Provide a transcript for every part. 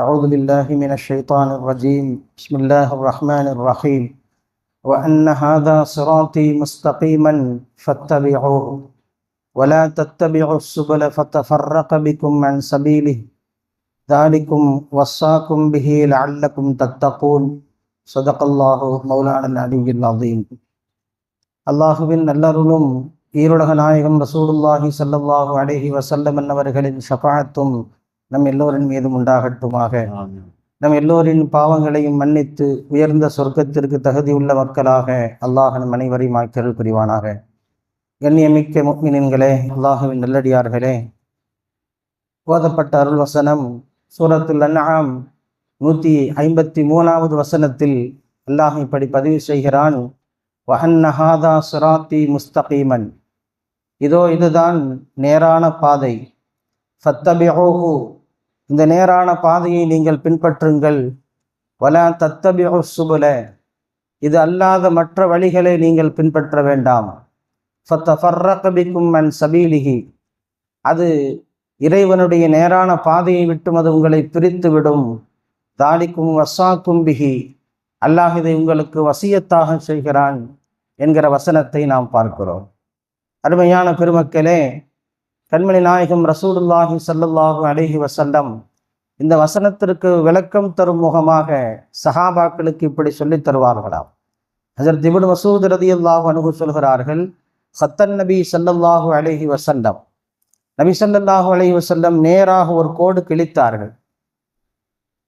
أعوذ بالله من الشيطان الرجيم. بسم الله الرحمن الرحيم. وأن هذا صراطي مستقيما فاتبعوه ولا تتبعوا السبل فتفرق بكم عن سبيله ذلكم وصاكم به لعلكم تتقون. صدق الله مولانا العلي العظيم. அல்லாஹுவின் நல்லருளும் ஈருலக நாயகம் ரசூலுல்லாஹி ஸல்லல்லாஹு அலைஹி வஸல்லம் அவர்களின் ஷஃபாஅத்தும் நம் எல்லோரின் மீதும் உண்டாகட்டுமாக. நம் எல்லோரின் பாவங்களையும் மன்னித்து உயர்ந்த சொர்க்கத்திற்கு தகுதியுள்ள மக்களாக அல்லாஹ் நம் அனைவரையும் ஆக்கியருள் புரிவானாக. கண்ணியமிக்க முஃமினீன்களே, அல்லாஹுவின் நல்லடியார்களே, ஓதப்பட்ட அருள் வசனம் சூரத்துல் அன்ஆம் 153வது வசனத்தில் அல்லாஹ் இப்படி பதிவு செய்கிறான். வஅன்ன ஹாதா சிராத்தி முஸ்தகீமன், இதோ இதுதான் நேரான பாதை. ஃபத்தபிஊஹு, இந்த நேரான பாதையை நீங்கள் பின்பற்றுங்கள். வலா தத்தபிஉ சுபுல, இது அல்லாத மற்ற வழிகளை நீங்கள் பின்பற்ற வேண்டாம். ஃபத்தஃபர்ரக பிக்கும் அன் சபீலிஹி, அது இறைவனுடைய நேரான பாதையை விட்டும் அது உங்களை பிரித்து விடும். தாலிக்கும் வஸாக்கும் பிஹி, அல்லாஹ் இதை உங்களுக்கு வசியத்தாக செய்கிறான் என்கிற வசனத்தை நாம் பார்க்கிறோம். அருமையான பெருமக்களே, கண்மணி நாயகம் ரசூலுல்லாஹி ஸல்லல்லாஹு அலைஹி வஸல்லம் இந்த வசனத்திற்கு விளக்கம் தரும் முகமாக சஹாபாக்களுக்கு இப்படி சொல்லித் தருவார்களாம். ஹஜ்ரத் இப்னு மஸ்ஊத் ரலியல்லாஹு அன்ஹு சொல்கிறார்கள், ஸத்தன் நபி ஸல்லல்லாஹு அலைஹி வஸல்லம், நபி ஸல்லல்லாஹு அலைஹி வஸல்லம் நேராக ஒரு கோடு கிழித்தார்கள்.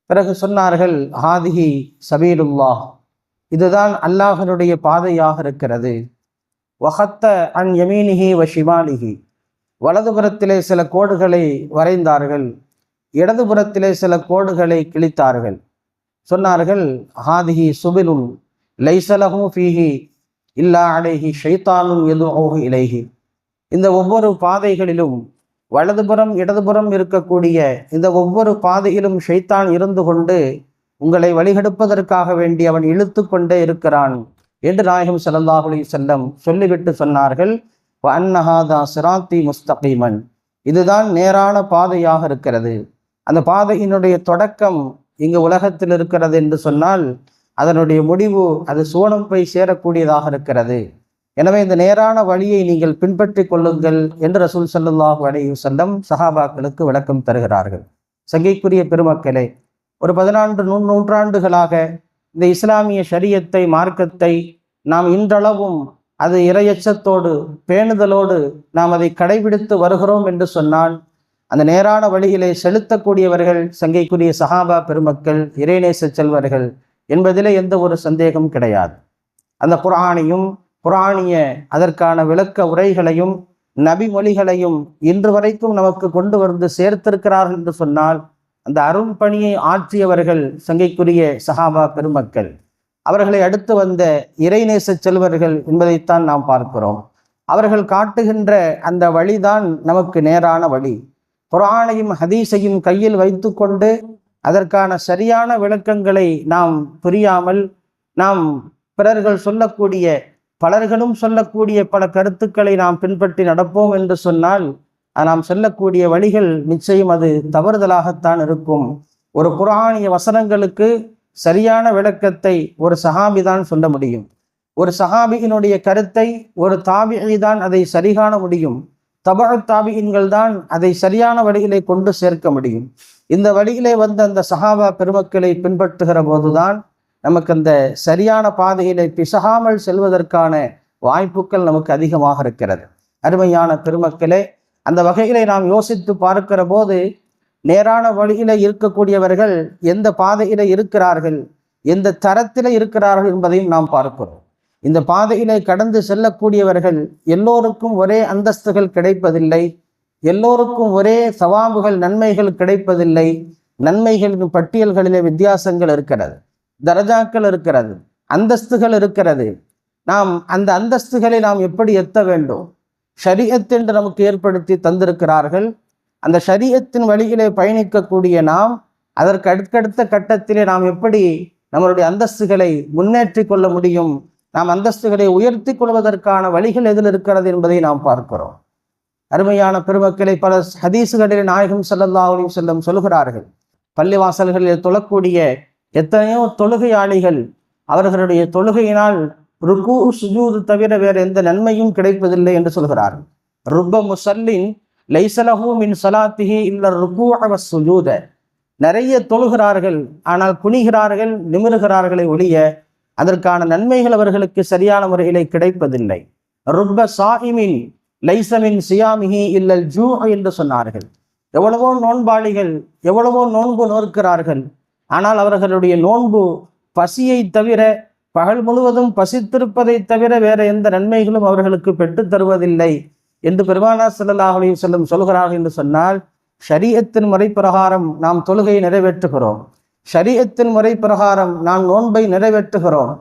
பிறகு சொன்னார்கள், ஹாதிஹி சபீலுல்லாஹ், இதுதான் அல்லாஹ்வினுடைய பாதையாக இருக்கிறது. வஹத்த அன் யமீனிஹி வ ஷிமாலிஹி, வலதுபுறத்திலே சில கோடுகளை வரைந்தார்கள், இடதுபுறத்திலே சில கோடுகளை கிழித்தார்கள். சொன்னார்கள், ஹாதிஹி சுபிலுன் லைஸ லஹு ஃபீஹி இல்லா அலைஹி ஷைத்தானுன் யதுஊஹு இலைஹி, இந்த ஒவ்வொரு பாதைகளிலும் வலதுபுறம் இடதுபுறம் இருக்கக்கூடிய இந்த ஒவ்வொரு பாதையிலும் ஷைத்தான் இருந்து கொண்டு உங்களை வழிகெடுப்பதற்காக வேண்டி அவன் இழுத்து கொண்டே இருக்கிறான் என்று நாயகம் ஸல்லல்லாஹு அலைஹி வஸல்லம் சொல்லிவிட்டு சொன்னார்கள், வஅன்ன ஹாதா சிராத்தி முஸ்தகீமன், இதுதான் நேரான பாதையாக இருக்கிறது. அந்த பாதையினுடைய தொடக்கம் இங்கு உலகத்தில் இருக்கிறது என்று சொன்னால் அதனுடைய முடிவு அது சுவனம் போய் சேரக்கூடியதாக இருக்கிறது. எனவே இந்த நேரான வழியை நீங்கள் பின்பற்றி கொள்ளுங்கள் என்று ரசூல் ஸல்லல்லாஹு அலைஹி வஸல்லம் சஹாபாக்களுக்கு விளக்கம் தருகிறார்கள். சங்கைக்குரிய பெருமக்களே, ஒரு 14 நூற்றாண்டுகளாக இந்த இஸ்லாமிய ஷரியத்தை மார்க்கத்தை நாம் இன்றளவும் அது இறையச்சத்தோடு பேணுதலோடு நாம் அதை கடைபிடித்து வருகிறோம் என்று சொன்னால் அந்த நேரான வழியிலே செலுத்தக்கூடியவர்கள் சங்கைக்குரிய சஹாபா பெருமக்கள், இறைநேச செல்வர்கள் என்பதிலே எந்த ஒரு சந்தேகம் கிடையாது. அந்த குர்ஆனையும் குர்ஆனிய அதற்கான விளக்க உரைகளையும் நபி மொழிகளையும் இன்று வரைக்கும் நமக்கு கொண்டு வந்து சேர்த்திருக்கிறார்கள் என்று சொன்னால் அந்த அருள் பணியை ஆற்றியவர்கள் சங்கைக்குரிய சஹாபா பெருமக்கள், அவர்களை அடுத்து வந்த இறைநேச செல்வர்கள் என்பதைத்தான் நாம் பார்க்கிறோம். அவர்கள் காட்டுகின்ற அந்த வழிதான் நமக்கு நேரான வழி. குர்ஆனையும் ஹதீஸையும் கையில் வைத்து கொண்டு அதற்கான சரியான விளக்கங்களை நாம் புரியாமல் நாம் பிறர்கள் சொல்லக்கூடிய பலர்களும் சொல்லக்கூடிய பல கருத்துக்களை நாம் பின்பற்றி நடப்போம் என்று சொன்னால் நாம் சொல்லக்கூடிய வழிகள் நிச்சயம் அது தவறுதலாகத்தான் இருக்கும். ஒரு குர்ஆனிய வசனங்களுக்கு சரியான விளக்கத்தை ஒரு சஹாபி தான் சொல்ல முடியும். ஒரு சஹாபியினுடைய கருத்தை ஒரு தாபிஈ தான் அதை சரிகாண முடியும். தபஉ தாபிஈன்கள் தான் அதை சரியான வழியிலே கொண்டு சேர்க்க முடியும். இந்த வழியிலே வந்த அந்த சஹாபா பெருமக்களை பின்பற்றுகிற போதுதான் நமக்கு அந்த சரியான பாதையிலே பிசகாமல் செல்வதற்கான வாய்ப்புகள் நமக்கு அதிகமாக இருக்கிறது. அருமையான பெருமக்களே, அந்த வகையிலே நாம் யோசித்து பார்க்கிற போது நேரான வழியிலே இருக்கக்கூடியவர்கள் எந்த பாதையிலே இருக்கிறார்கள், எந்த தரத்திலே இருக்கிறார்கள் என்பதையும் நாம் பார்க்கிறோம். இந்த பாதையிலே கடந்து செல்லக்கூடியவர்கள் எல்லோருக்கும் ஒரே அந்தஸ்துகள் கிடைப்பதில்லை, எல்லோருக்கும் ஒரே சவாபுகள் நன்மைகள் கிடைப்பதில்லை. நன்மைகளின் பட்டியல்களிலே வித்தியாசங்கள் இருக்கிறது, தரஜாக்கள் இருக்கிறது, அந்தஸ்துகள் இருக்கிறது. நாம் அந்த அந்தஸ்துகளை நாம் எப்படி எத்த வேண்டும்? ஷரீஅத் என்று நமக்கு ஏற்படுத்தி தந்திருக்கிறார்கள். அந்த ஷரீஅத்தின் வழியிலே பயணிக்கக்கூடிய நாம் அதற்கு அடுத்தடுத்த கட்டத்திலே நாம் எப்படி நம்மளுடைய அந்தஸ்துகளை முன்னேற்றி கொள்ள முடியும், நாம் அந்தஸ்துகளை உயர்த்தி கொள்வதற்கான வழிகள் எதில் இருக்கிறது என்பதை நாம் பார்க்கிறோம். அருமையான பெருமக்களை, பல ஹதீசுகளில் நாயகம் ஸல்லல்லாஹு அலைஹி வஸல்லம் சொல்கிறார்கள், பள்ளிவாசல்களில் தொழக்கூடிய எத்தனையோ தொழுகையாளிகள் அவர்களுடைய தொழுகையினால் ருக்கு சுஜூது தவிர வேறு எந்த நன்மையும் கிடைப்பதில்லை என்று சொல்கிறார்கள். ருப்ப முசல்லின் லைசலஹு மின் ஸலாத்திஹி இல்ல ருக்கூஅ வஸ்ஸுஜூத. நிறைய தொழுகிறார்கள், ஆனால் குனிகிறார்கள், நிமிருகிறார்களை ஒழிய அதற்கான நன்மைகள் அவர்களுக்கு சரியான முறையிலே கிடைப்பதில்லை. ருப்ப சாயிமின் லைசமின் சியாமிஹி இல்லல் ஜூ என்று சொன்னார்கள். எவ்வளவோ நோன்பாளிகள் எவ்வளவோ நோன்பு நோக்கிறார்கள், ஆனால் அவர்களுடைய நோன்பு பசியை தவிர, பகல் முழுவதும் பசித்திருப்பதை தவிர வேற எந்த நன்மைகளும் அவர்களுக்கு பெற்றுத் தருவதில்லை என்று பெருமானார் ஸல்லல்லாஹு அலைஹி வஸல்லம் சொல்கிறார்கள் என்று சொன்னால், ஷரீஅத்தின் முறை பிரகாரம் நாம் தொழுகையை நிறைவேற்றுகிறோம், ஷரீஅத்தின் முறை பிரகாரம் நாம் நோன்பை நிறைவேற்றுகிறோம்,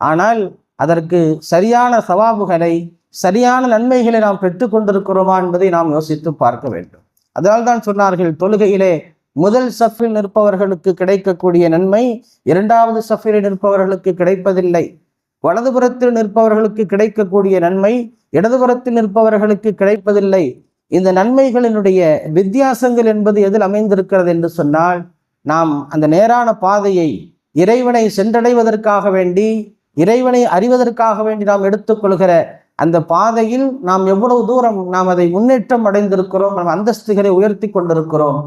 ஆனால் அதற்கு சரியான சவாபுகளை சரியான நன்மைகளை நாம் பெற்றுக் கொண்டிருக்கிறோமா என்பதை நாம் யோசித்து பார்க்க வேண்டும். அதனால் தான் சொன்னார்கள், தொழுகையிலே முதல் சஃபில் நிற்பவர்களுக்கு கிடைக்கக்கூடிய நன்மை இரண்டாவது சஃபில் நிற்பவர்களுக்கு கிடைப்பதில்லை. வலதுபுறத்தில் நிற்பவர்களுக்கு கிடைக்கக்கூடிய நன்மை இடதுபுறத்தில் நிற்பவர்களுக்கு கிடைப்பதில்லை. இந்த நன்மைகளினுடைய வித்தியாசங்கள் என்பது எதில் அமைந்திருக்கிறது என்று சொன்னால், நாம் அந்த நேரான பாதையை இறைவனை சென்றடைவதற்காக வேண்டி, இறைவனை அறிவதற்காக வேண்டி நாம் எடுத்துக்கொள்கிற அந்த பாதையில் நாம் எவ்வளவு தூரம் நாம் அதை முன்னேற்றம் அடைந்திருக்கிறோம், நம் அந்தஸ்துகளை உயர்த்தி கொண்டிருக்கிறோம்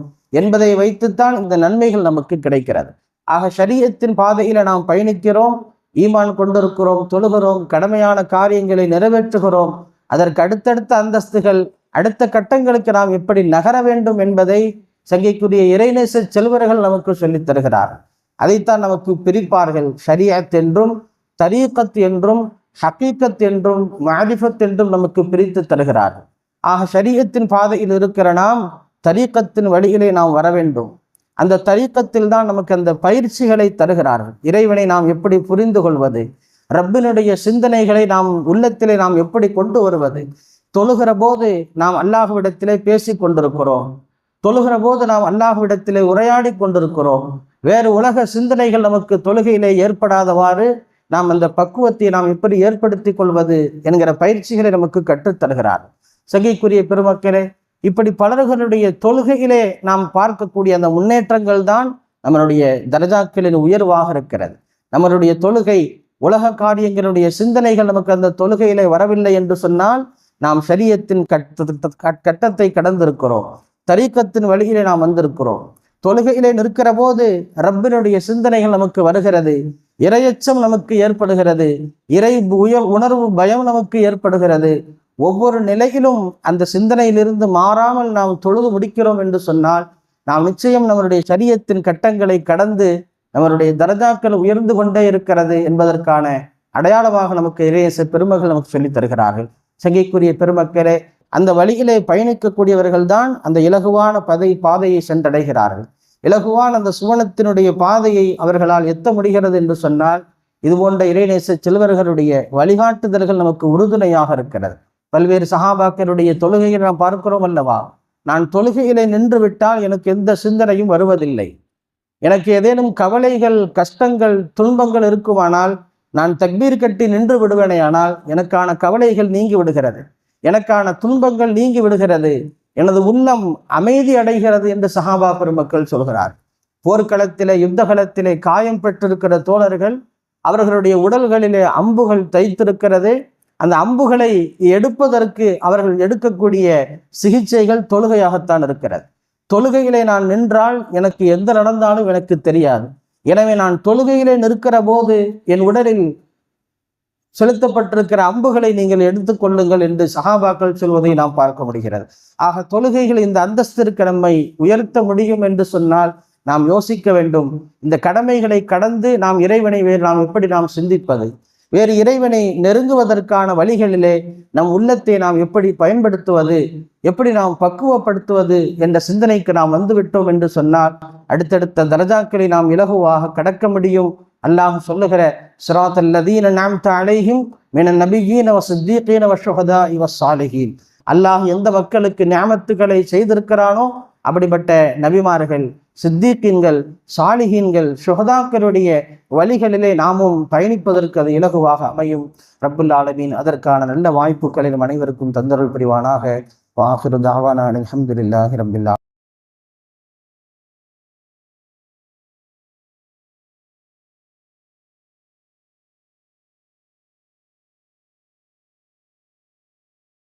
என்பதை வைத்துத்தான் இந்த நன்மைகள் நமக்கு கிடைக்கிறது. ஆக ஷரீஅத்தின் பாதையில நாம் பயணிக்கிறோம், ஈமான் கொண்டிருக்கிறோம், தொழுகிறோம், கடமையான காரியங்களை நிறைவேற்றுகிறோம். அதற்கு அடுத்தடுத்த அந்தஸ்துகள், அடுத்த கட்டங்களுக்கு நாம் எப்படி நகர வேண்டும் என்பதை சங்கைக்குரிய இறைநேச செல்வர்கள் நமக்கு சொல்லித் தருகிறார். அதைத்தான் நமக்கு பிரிப்பார்கள். ஷரீஅத் என்றும் தரீகத் என்றும் ஹகீகத் என்றும் மஅரிஃபத் என்றும் நமக்கு பிரித்து தருகிறார்கள். ஆக ஷரீஅத்தின் பாதையில் இருக்கிற நாம் தரீகத்தின் வழியிலே நாம் வர வேண்டும். அந்த தரீகத்தில் தான் நமக்கு அந்த பயிற்சிகளை தருகிறார்கள். இறைவனை நாம் எப்படி புரிந்து கொள்வது, ரப்பினுடைய சிந்தனைகளை நாம் உள்ளத்திலே நாம் எப்படி கொண்டு வருவது. தொழுகிற போது நாம் அல்லாஹ்விடத்திலே பேசி கொண்டிருக்கிறோம், தொழுகிற போது நாம் அல்லாஹ்விடத்திலே உரையாடி கொண்டிருக்கிறோம். வேறு உலக சிந்தனைகள் நமக்கு தொழுகையிலே ஏற்படாதவாறு நாம் அந்த பக்குவத்தை நாம் எப்படி ஏற்படுத்தி கொள்வது என்கிற பயிற்சிகளை நமக்கு கற்றுத்தருகிறார். சங்கைக்குரிய பெருமக்களே, இப்படி பலர்களுடைய தொழுகையிலே நாம் பார்க்கக்கூடிய அந்த முன்னேற்றங்கள் தான் நம்மளுடைய தரஜாக்களின் உயர்வாக இருக்கிறது. நம்மளுடைய தொழுகை, உலக காரியங்களுடைய சிந்தனைகள் நமக்கு அந்த தொழுகையிலே வரவில்லை என்று சொன்னால் நாம் ஷரீஅத்தின் கட்டத்தை கடந்திருக்கிறோம், தரீகத்தின் வழியிலே நாம் வந்திருக்கிறோம். தொழுகையிலே நிற்கிற போது ரப்பினுடைய சிந்தனைகள் நமக்கு வருகிறது, இரையச்சம் நமக்கு ஏற்படுகிறது, இறை உணர்வு பயம் நமக்கு ஏற்படுகிறது. ஒவ்வொரு நிலையிலும் அந்த சிந்தனையிலிருந்து மாறாமல் நாம் தொழுது முடிக்கிறோம் என்று சொன்னால் நாம் நிச்சயம் நம்மளுடைய ஷரீஅத்தின் கட்டங்களை கடந்து நம்மளுடைய தரஜாக்கள் உயர்ந்து கொண்டே இருக்கிறது என்பதற்கான அடையாளமாக நமக்கு இறையேச பெருமக்கள் நமக்கு சொல்லித் தருகிறார்கள். சங்கைக்குரிய பெருமக்களே, அந்த வழியிலே பயணிக்கக்கூடியவர்கள் தான் அந்த இலகுவான பாதையை சென்றடைகிறார்கள். இலகுவான அந்த சுவனத்தினுடைய பாதையை அவர்களால் எத்த முடிகிறது என்று சொன்னால் இது போன்ற இறைநேச செல்வர்களுடைய வழிகாட்டுதல்கள் நமக்கு உறுதுணையாக இருக்கிறது. பல்வேறு சஹாபாக்களுடைய தொழுகையை நாம் பார்க்கிறோம் அல்லவா. நான் தொழுகையிலே நின்று விட்டால் எனக்கு எந்த சிந்தனையும் வருவதில்லை, எனக்கு ஏதேனும் கவலைகள், கஷ்டங்கள், துன்பங்கள் இருக்குமானால் நான் தக்பீர் கட்டி நின்று விடுவேனேயானால் எனக்கான கவலைகள் நீங்கி விடுகிறது, எனக்கான துன்பங்கள் நீங்கி விடுகிறது, எனது உள்ளம் அமைதி அடைகிறது என்று சஹாபா பெருமக்கள் சொல்கிறார். போர்க்களத்திலே, யுத்த களத்திலே காயம் பெற்றிருக்கிற தோழர்கள், அவர்களுடைய உடல்களிலே அம்புகள் தைத்திருக்கிறது. அந்த அம்புகளை எடுப்பதற்கு அவர்கள் எடுக்கக்கூடிய சிகிச்சைகள் தொழுகையாகத்தான் இருக்கிறது. தொழுகையிலே நான் நின்றால் எனக்கு எந்த நடந்தாலும் எனக்கு தெரியாது. எனவே நான் தொழுகையிலே நிற்கிற போது என் உடலில் செலுத்தப்பட்டிருக்கிற அம்புகளை நீங்கள் எடுத்துக்கொள்ளுங்கள் என்று சஹாபாக்கள் சொல்வதை நாம் பார்க்க முடிகிறது. ஆக தொழுகைகள் இந்த அந்தஸ்திற்கு நம்மை உயர்த்த முடியும் என்று சொன்னால் நாம் யோசிக்க வேண்டும். இந்த கடமைகளை கடந்து நாம் இறைவனை நாம் எப்படி நாம் சிந்திப்பது, வேறு இறைவனை நெருங்குவதற்கான வழிகளிலே நம் உள்ளத்தை நாம் எப்படி பயன்படுத்துவது, எப்படி நாம் பக்குவப்படுத்துவது என்ற சிந்தனைக்கு நாம் வந்துவிட்டோம் என்று சொன்னால் அடுத்தடுத்த தரஜாக்களை நாம் இலகுவாக கடக்க முடியும். அல்லாஹ் சொல்லுகிற ஸிராத்தல் லதீன அன்அம்த அலைஹிம் மினன் நபிய்யீன வஸ்ஸித்தீகீன வஷ்ஷுஹதாஇ வஸ்ஸாலிஹீன். அல்லாஹ் எந்த மக்களுக்கு நிஅமத்துகளை செய்திருக்கிறானோ அப்படிப்பட்ட நபிமார்கள், சித்தீக்கீன்கள், சாலிஹீன்கள், ஷுஹதாக்களுடைய வழிகளிலே நாமும் பயணிப்பதற்கு அது இலகுவாக அமையும். ரப்புல் ஆலமீன் அதற்கான நல்ல வாய்ப்புகளை நம் அனைவருக்கும் தந்தருள் புரிவானாக. வாஹிரு தஅவானா அல்ஹம்துலில்லாஹி ரப்பில் ஆலமீன்.